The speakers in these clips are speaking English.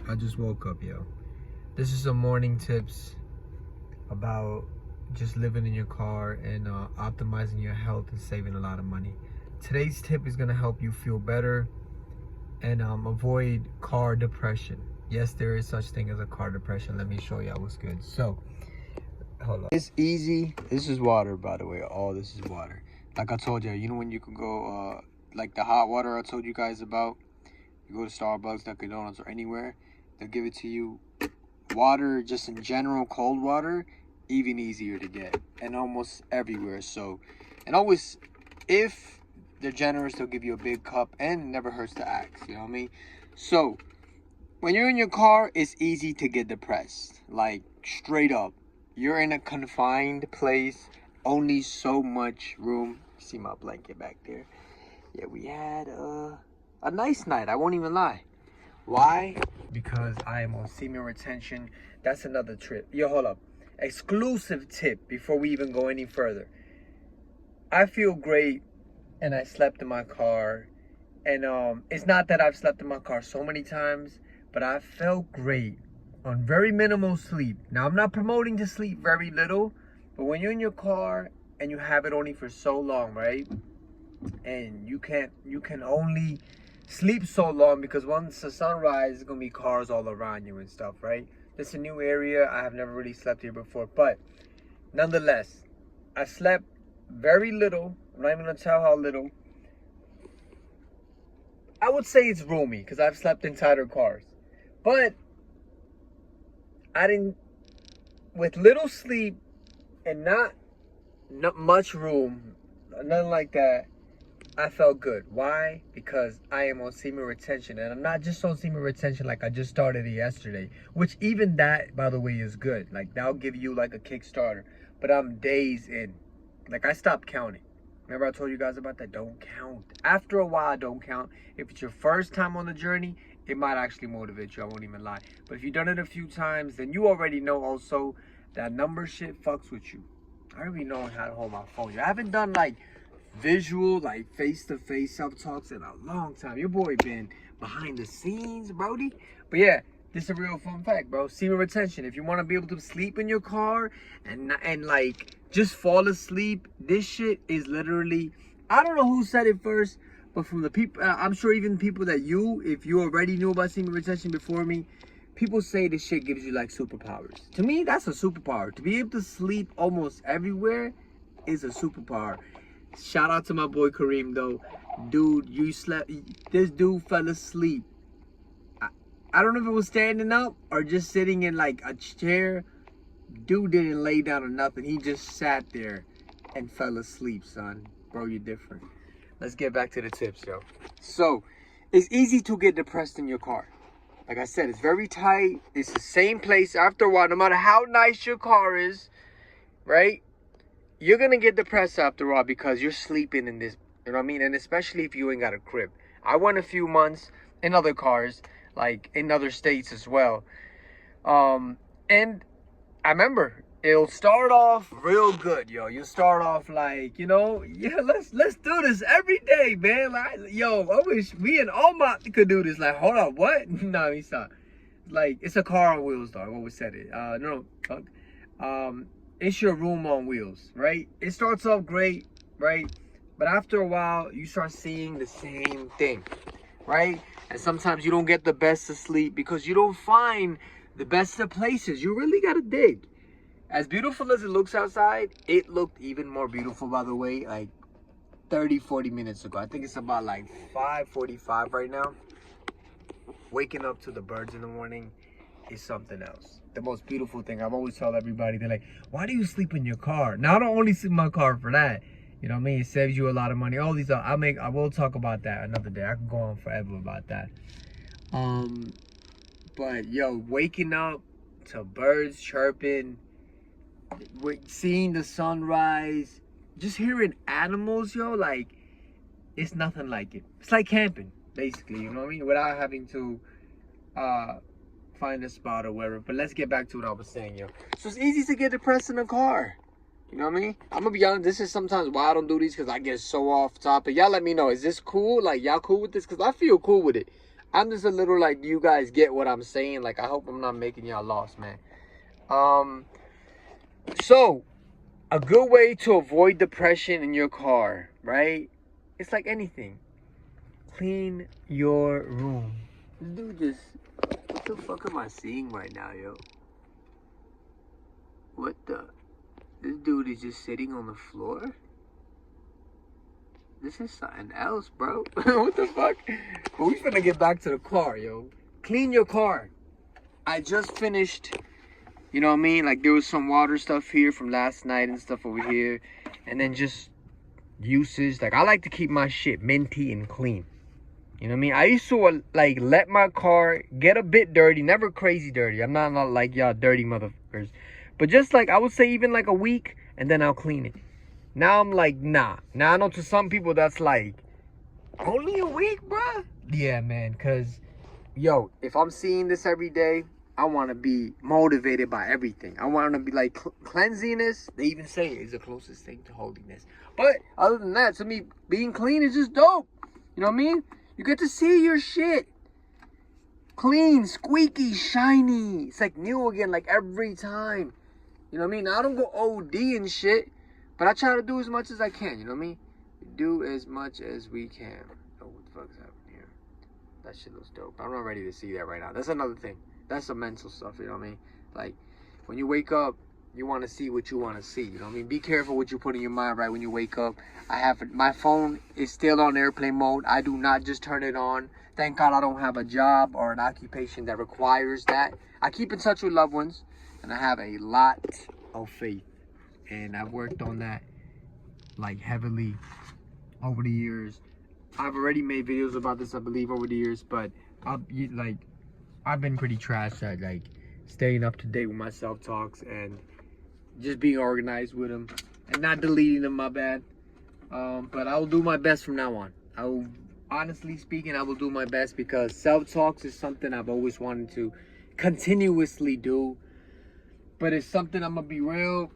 I just woke up, yo. This is some morning tips about just living in your car and optimizing your health and saving a lot of money. Today's tip is gonna help you feel better and avoid car depression. Yes, there is such thing as a car depression. Let me show y'all what's good. So, hold on. It's easy. This is water, by the way. All this is water. Like I told you, you know when you can go, like the hot water I told you guys about? You go to Starbucks, Dunkin' Donuts, or anywhere, they'll give it to you. Water, just in general, cold water, even easier to get, and almost everywhere. So, and always, if they're generous, they'll give you a big cup, and it never hurts to ask. You know what I mean? So, when you're in your car, it's easy to get depressed. Like, straight up, you're in a confined place, only so much room. See my blanket back there? Yeah, we had a nice night. I won't even lie. Why? Because I am on semen retention. That's another trip. Yo, hold up. Exclusive tip before we even go any further. I feel great, and I slept in my car. And it's not that I've slept in my car so many times, but I felt great on very minimal sleep. Now, I'm not promoting to sleep very little, but when you're in your car and you have it only for so long, right? And you can only sleep so long because once the sun rises, there's gonna be cars all around you and stuff, right? This is a new area. I have never really slept here before, but nonetheless, I slept very little. I'm not even gonna tell how little. I would say it's roomy because I've slept in tighter cars, but I didn't, with little sleep and not much room, nothing like that, I felt good. Why? Because I am on semen retention, and I'm not just on semen retention like I just started it yesterday, which even that, by the way, is good. Like, that'll give you like a Kickstarter, but I'm days in. Like, I stopped counting. Remember I told you guys about that? Don't count. After a while, don't count. If it's your first time on the journey, it might actually motivate you. I won't even lie. But if you've done it a few times, then you already know also that number shit fucks with you. I already know how to hold my phone. I haven't done like visual, like face-to-face self-talks in a long time. Your boy been behind the scenes, brody. But yeah, this is a real fun fact, bro. Semen retention. If you want to be able to sleep in your car and like just fall asleep, this shit is literally, I don't know who said it first, but from the people, I'm sure even people that if you already knew about semen retention before me, people say this shit gives you like superpowers. To me, that's a superpower. To be able to sleep almost everywhere is a superpower. Shout out to my boy Kareem though. Dude, this dude fell asleep. I don't know if it was standing up or just sitting in like a chair. Dude didn't lay down or nothing. He just sat there and fell asleep, son. Bro, you're different. Let's get back to the tips, yo. So, it's easy to get depressed in your car. Like I said, it's very tight. It's the same place. After a while, no matter how nice your car is, right? You're going to get depressed after a while because you're sleeping in this, you know what I mean? And especially if you ain't got a crib. I went a few months in other cars, like in other states as well. And I remember it'll start off real good, yo. You'll start off like, you know, yeah, let's do this every day, man. Like, yo, I wish me and Omar could do this. Like, hold on, what? No, he's not. Like, it's a car on wheels, dog. I always said it. No, it's your room on wheels, right? It starts off great, right? But after a while, you start seeing the same thing, right? And sometimes you don't get the best of sleep because you don't find the best of places. You really got to dig. As beautiful as it looks outside, it looked even more beautiful, by the way, like 30, 40 minutes ago. I think it's about like 5:45 right now. Waking up to the birds in the morning is something else. The most beautiful thing. I've always told everybody, they're like, why do you sleep in your car? Now, I don't only sleep in my car for that. You know what I mean? It saves you a lot of money. All these, I will talk about that another day. I can go on forever about that. But yo, waking up to birds chirping, seeing the sunrise, just hearing animals, yo, like, it's nothing like it. It's like camping, basically, you know what I mean? Without having to find a spot or wherever. But let's get back to what I was saying, yo. So it's easy to get depressed in a car. You know what I mean? I'm gonna be honest, this is sometimes why I don't do these, because I get so off topic. Y'all let me know, is this cool? Like, y'all cool with this? Because I feel cool with it. I'm just a little like, do you guys get what I'm saying? Like, I hope I'm not making y'all lost, man. So, a good way to avoid depression in your car, right? It's like anything. Clean your room. This dude just... What the fuck am I seeing right now, yo? What the... This dude is just sitting on the floor? This is something else, bro. What the fuck? But we finna get back to the car, yo. Clean your car. I just finished, you know what I mean? Like, there was some water stuff here from last night and stuff over here. And then just usage. Like, I like to keep my shit minty and clean. You know what I mean? I used to, like, let my car get a bit dirty. Never crazy dirty. I'm not like y'all dirty motherfuckers. But just, like, I would say even, like, a week. And then I'll clean it. Now I'm like, nah. Now I know to some people that's like, only a week, bruh? Yeah, man. Because, yo, if I'm seeing this every day, I want to be motivated by everything. I want to be like, cleanliness, they even say it is the closest thing to holiness. But other than that, to me, being clean is just dope. You know what I mean? You get to see your shit. Clean, squeaky, shiny. It's like new again, like every time. You know what I mean? Now, I don't go OD and shit. But I try to do as much as I can, you know what I mean? Do as much as we can. Oh, what the fuck's happening here? That shit looks dope. I'm not ready to see that right now. That's another thing. That's some mental stuff, you know what I mean? Like, when you wake up, you want to see what you want to see, you know what I mean? Be careful what you put in your mind right when you wake up. My phone is still on airplane mode. I do not just turn it on. Thank God I don't have a job or an occupation that requires that. I keep in touch with loved ones, and I have a lot of faith. And I've worked on that like heavily over the years. I've already made videos about this, I believe, over the years, but I've been pretty trash at like staying up to date with my self-talks and just being organized with them and not deleting them, my bad. But I will do my best from now on. Honestly speaking, I will do my best because self-talks is something I've always wanted to continuously do. But it's something, I'm gonna be real,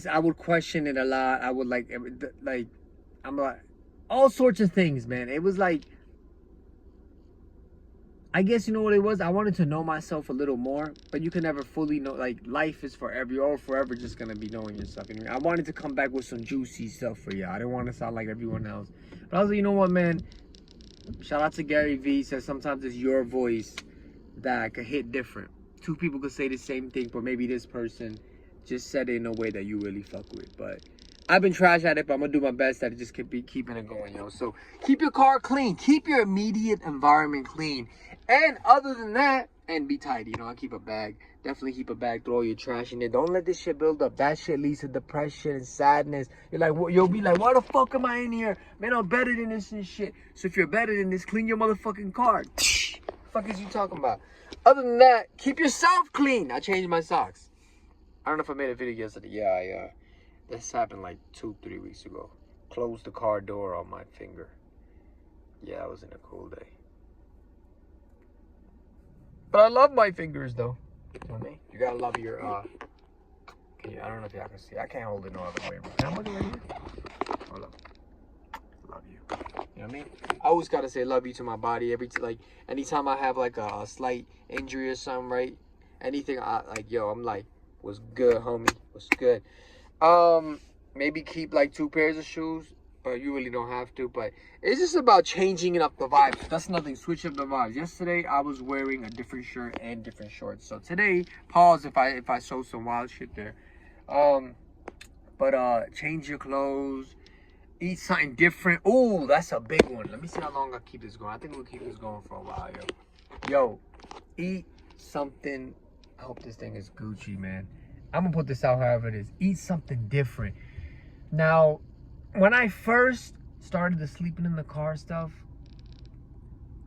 I would question it a lot. I would I'm like, all sorts of things, man. It was like, I guess you know what it was? I wanted to know myself a little more, but you can never fully know. Like, life is forever. You're all forever just going to be knowing yourself. And I wanted to come back with some juicy stuff for you. I didn't want to sound like everyone else. But I was like, you know what, man? Shout out to Gary Vee. Says sometimes it's your voice that could hit different. Two people could say the same thing, but maybe this person just said it in a way that you really fuck with. But I've been trash at it, but I'm gonna do my best at it. Just keep keeping it going, yo. So keep your car clean. Keep your immediate environment clean. And other than that, and be tidy. You know, I keep a bag. Definitely keep a bag. Throw all your trash in there. Don't let this shit build up. That shit leads to depression and sadness. You're like, you'll be like, why the fuck am I in here? Man, I'm better than this and shit. So if you're better than this, clean your motherfucking car. Fuck is you talking about? Other than that, keep yourself clean. I changed my socks. I don't know if I made a video yesterday. Yeah, this happened like 2-3 weeks ago. Closed the car door on my finger. Yeah, I was in a cool day. But I love my fingers though. You know what I mean? You gotta love your I don't know if y'all can see. I can't hold it no other way. Can I hold it right here? Hold up. Love you. You know what I mean? I always gotta say love you to my body anytime I have like a slight injury or something, right? Anything I'm like, what's good, homie? What's good? Maybe keep like 2 pairs of shoes, but you really don't have to. But it's just about changing up the vibes. That's nothing. Switch up the vibes. Yesterday I was wearing a different shirt and different shorts. So today, pause if I show some wild shit there. Change your clothes. Eat something different. Ooh, that's a big one. Let me see how long I keep this going. I think we'll keep this going for a while, yo. Eat something. I hope this thing is Gucci, man. I'm gonna put this out however it is. Eat something different. Now, when I first started the sleeping in the car stuff,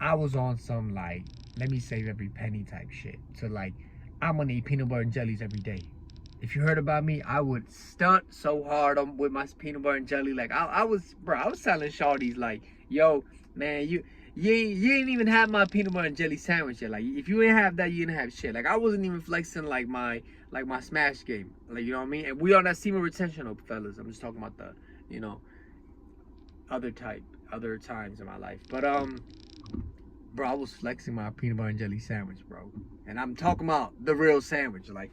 I was on some like, let me save every penny type shit. So like, I'm gonna eat peanut butter and jellies every day. If you heard about me, I would stunt so hard with my peanut butter and jelly. Like I was telling shawties like, yo, man, you ain't even have my peanut butter and jelly sandwich yet. Like if you ain't have that, you didn't have shit. Like I wasn't even flexing like my smash game. Like, you know what I mean? And we on that semen retention, fellas. I'm just talking about the, other times in my life. But Bro, I was flexing my peanut butter and jelly sandwich, bro. And I'm talking about the real sandwich, like.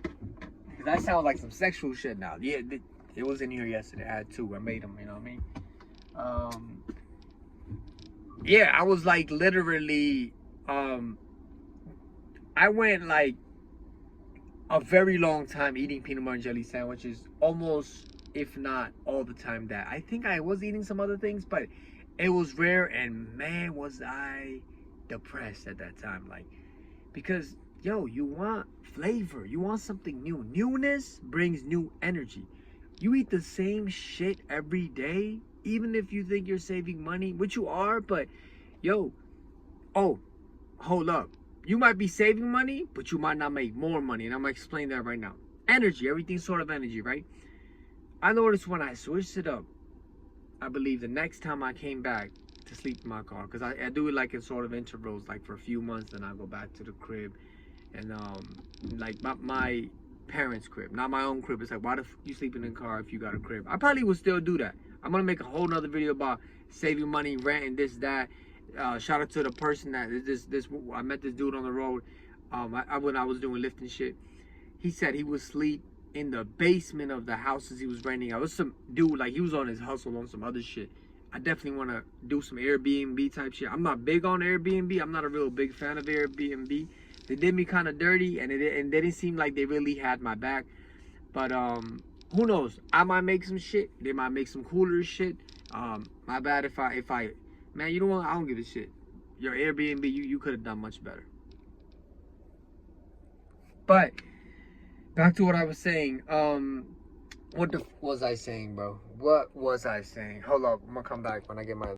Cause that sounds like some sexual shit now. Yeah, it was in here yesterday. I had two. I made them. You know what I mean? Yeah, I was like literally. I went like a very long time eating peanut butter and jelly sandwiches, almost, if not all the time. That I think I was eating some other things, but it was rare. And man, was I depressed at that time, like, because yo, you want flavor, you want something new. Newness brings new energy. You eat the same shit every day, even if you think you're saving money, which you are, but yo, oh, hold up. You might be saving money, but you might not make more money. And I'm going to explain that right now. Energy, everything's sort of energy, right? I noticed when I switched it up, I believe the next time I came back to sleep in my car, because I do it like in sort of intervals, like for a few months, then I go back to the crib. And like my parents' crib, not my own crib. It's like, why the you sleeping in the car if you got a crib? I probably would still do that. I'm going to make a whole nother video about saving money, renting, this, that. Shout out to the person that I met this dude on the road. When I was doing lifting shit, he said he would sleep in the basement of the houses he was renting. I was some dude, like, he was on his hustle on some other shit. I definitely want to do some Airbnb type shit. I'm not big on Airbnb. I'm not a real big fan of Airbnb. They did me kind of dirty, and they didn't seem like they really had my back. But who knows? I might make some shit. They might make some cooler shit. My bad if I man, you know what? I don't give a shit. Your Airbnb, you could have done much better. But back to what I was saying. What was I saying, bro? What was I saying? Hold up, I'm gonna come back when I get my